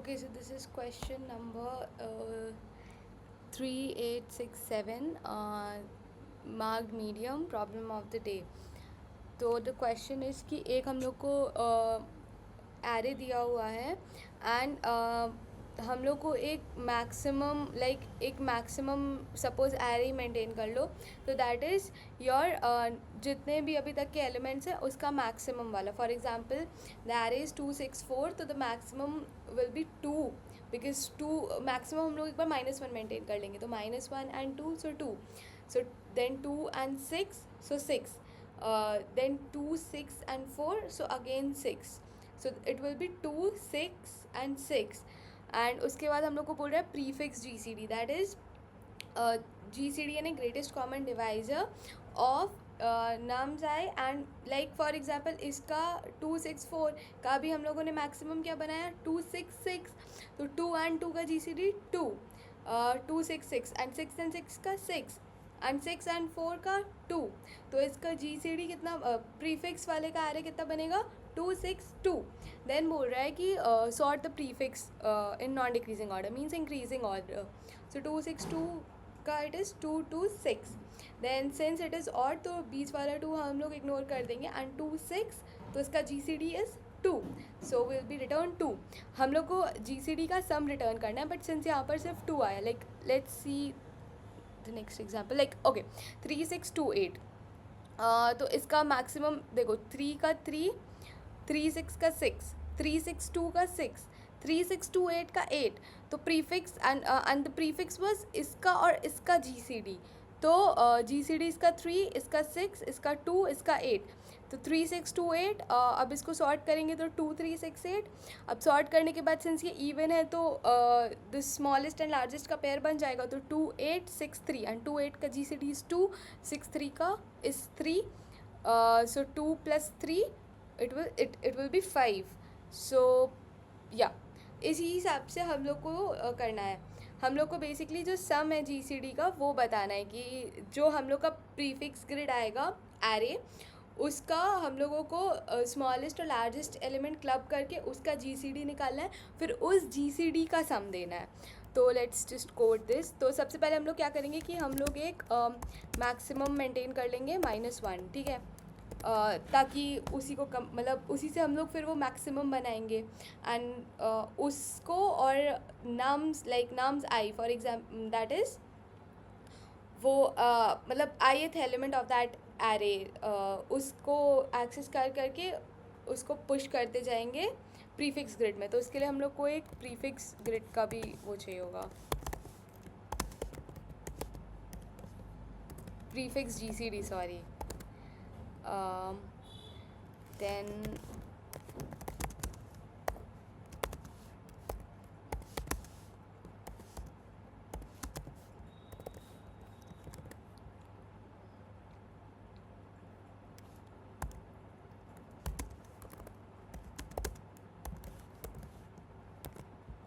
Okay, so this is question number 3867, marked medium, problem of the day. तो the question is कि एक हम लोग को एरे दिया हुआ है एंड हम लोग को एक मैक्सिमम एक मैक्सिमम सपोज एरे मेंटेन कर लो, तो दैट इज़ योर जितने भी अभी तक के एलिमेंट्स हैं उसका मैक्सिमम वाला. For example the array is 264, तो the maximum will be 2 because 2 maximum हम लोग एक बार -1 मेंटेन कर लेंगे, तो -1 and 2 so 2, so then 2 and 6 so 6, then 2, 6 and 4 so again 6, so it will be 2, 6 and 6. And उसके बाद हम लोग को बोल रहा है prefix GCD, that is GCD यानी greatest common divisor of nums I and like for example इसका 264 का भी हम लोगों ने मैक्सिमम क्या बनाया 266, तो 2 and 2 का GCD 2, 266 एंड 6 and 6 का 6 एंड 6 and 4 का 2, तो इसका GCD कितना प्रीफिक्स वाले का एरे कितना बनेगा 262. देन बोल रहा है कि sort the prefix in non decreasing order means increasing order, so 262 का it is 226. Then since it is odd तो बीच वाला 2 हम लोग इग्नोर कर देंगे एंड 26, तो इसका GCD is 2, so will be return 2. हम लोग को GCD का सम रिटर्न करना है, बट सिंस यहाँ पर सिर्फ 2 आया, like let's see the next example, like okay 3628, तो इसका मैक्सिमम देखो 3 का 3, 36 का 6, 362 का 6, 3628 का 8, तो prefix and the prefix was इसका और इसका GCD, तो GCD इसका 3, इसका 6, इसका 2, इसका 8, तो 3628. अब इसको सॉर्ट करेंगे तो 2368. अब सॉर्ट करने के बाद सिंस ये इवन है तो द स्मॉलेस्ट एंड लार्जेस्ट का पेयर बन जाएगा, तो 2863 एंड 28 का GCD इज़ 2, 63 का is 3, so 2 + 3 it will be 5. सो या इसी हिसाब से हम लोग को करना है. हम लोग को बेसिकली जो सम है GCD का वो बताना है कि जो हम लोग का प्रीफिक्स ग्रिड आएगा एरे, उसका हम लोगों को स्मॉलेस्ट और लार्जेस्ट एलिमेंट क्लब करके उसका GCD निकालना है, फिर उस GCD का सम देना है. तो लेट्स जस्ट कोड दिस. तो सबसे पहले हम लोग क्या करेंगे कि हम लोग एक मैक्सिमम मेंटेन कर लेंगे -1, ठीक है, ताकि उसी को कम मतलब उसी से हम लोग फिर वो मैक्सिमम बनाएंगे एंड उसको और nums like nums I for example that is वो मतलब ith element of that array, उसको एक्सेस करके उसको पुश करते जाएंगे प्रीफिक्स ग्रिड में. तो इसके लिए हम लोग को एक प्रीफिक्स ग्रिड का भी वो चाहिए होगा, prefix GCD sorry. Then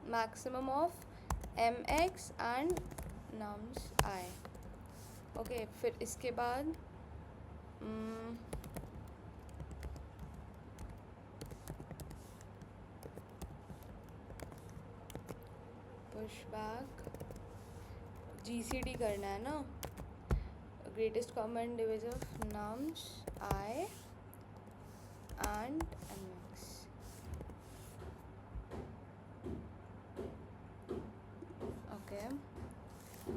maximum of mx and nums I. Okay, फिर इसके बाद पुश बैक GCD करना है ना, greatest common divisor of nums I and mx. Okay,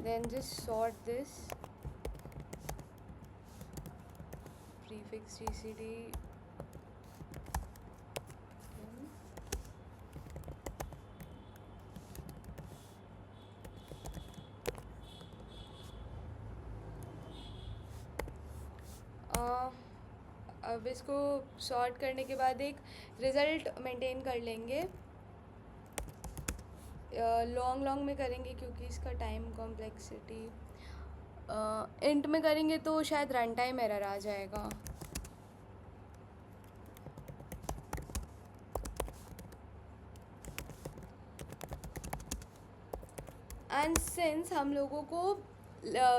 then just sort this prefix GCD. अब इसको सॉर्ट करने के बाद एक रिज़ल्ट मेंटेन कर लेंगे. लॉन्ग में करेंगे क्योंकि इसका टाइम कॉम्प्लेक्सिटी इंट में करेंगे तो शायद रन टाइम एरर आ जाएगा. एंड सिंस हम लोगों को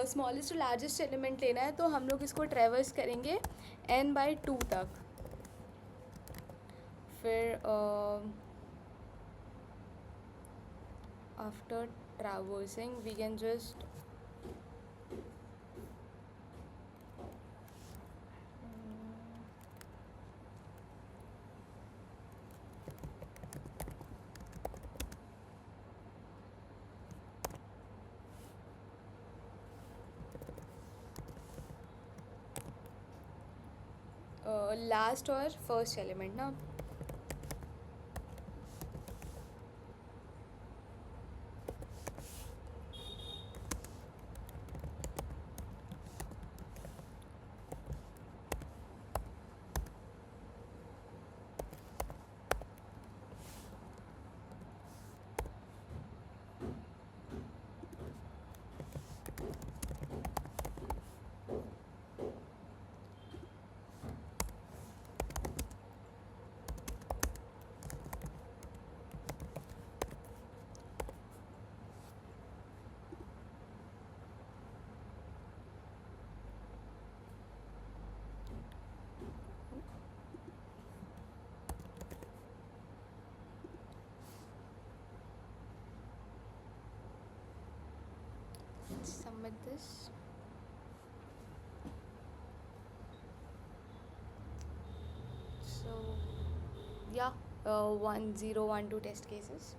स्मॉलेस्ट और लार्जेस्ट एलिमेंट लेना है, तो हम लोग इसको ट्रेवर्स करेंगे n/2 तक. फिर after traversing we can just last और first element ना. Submit this. So yeah, 1012 test cases.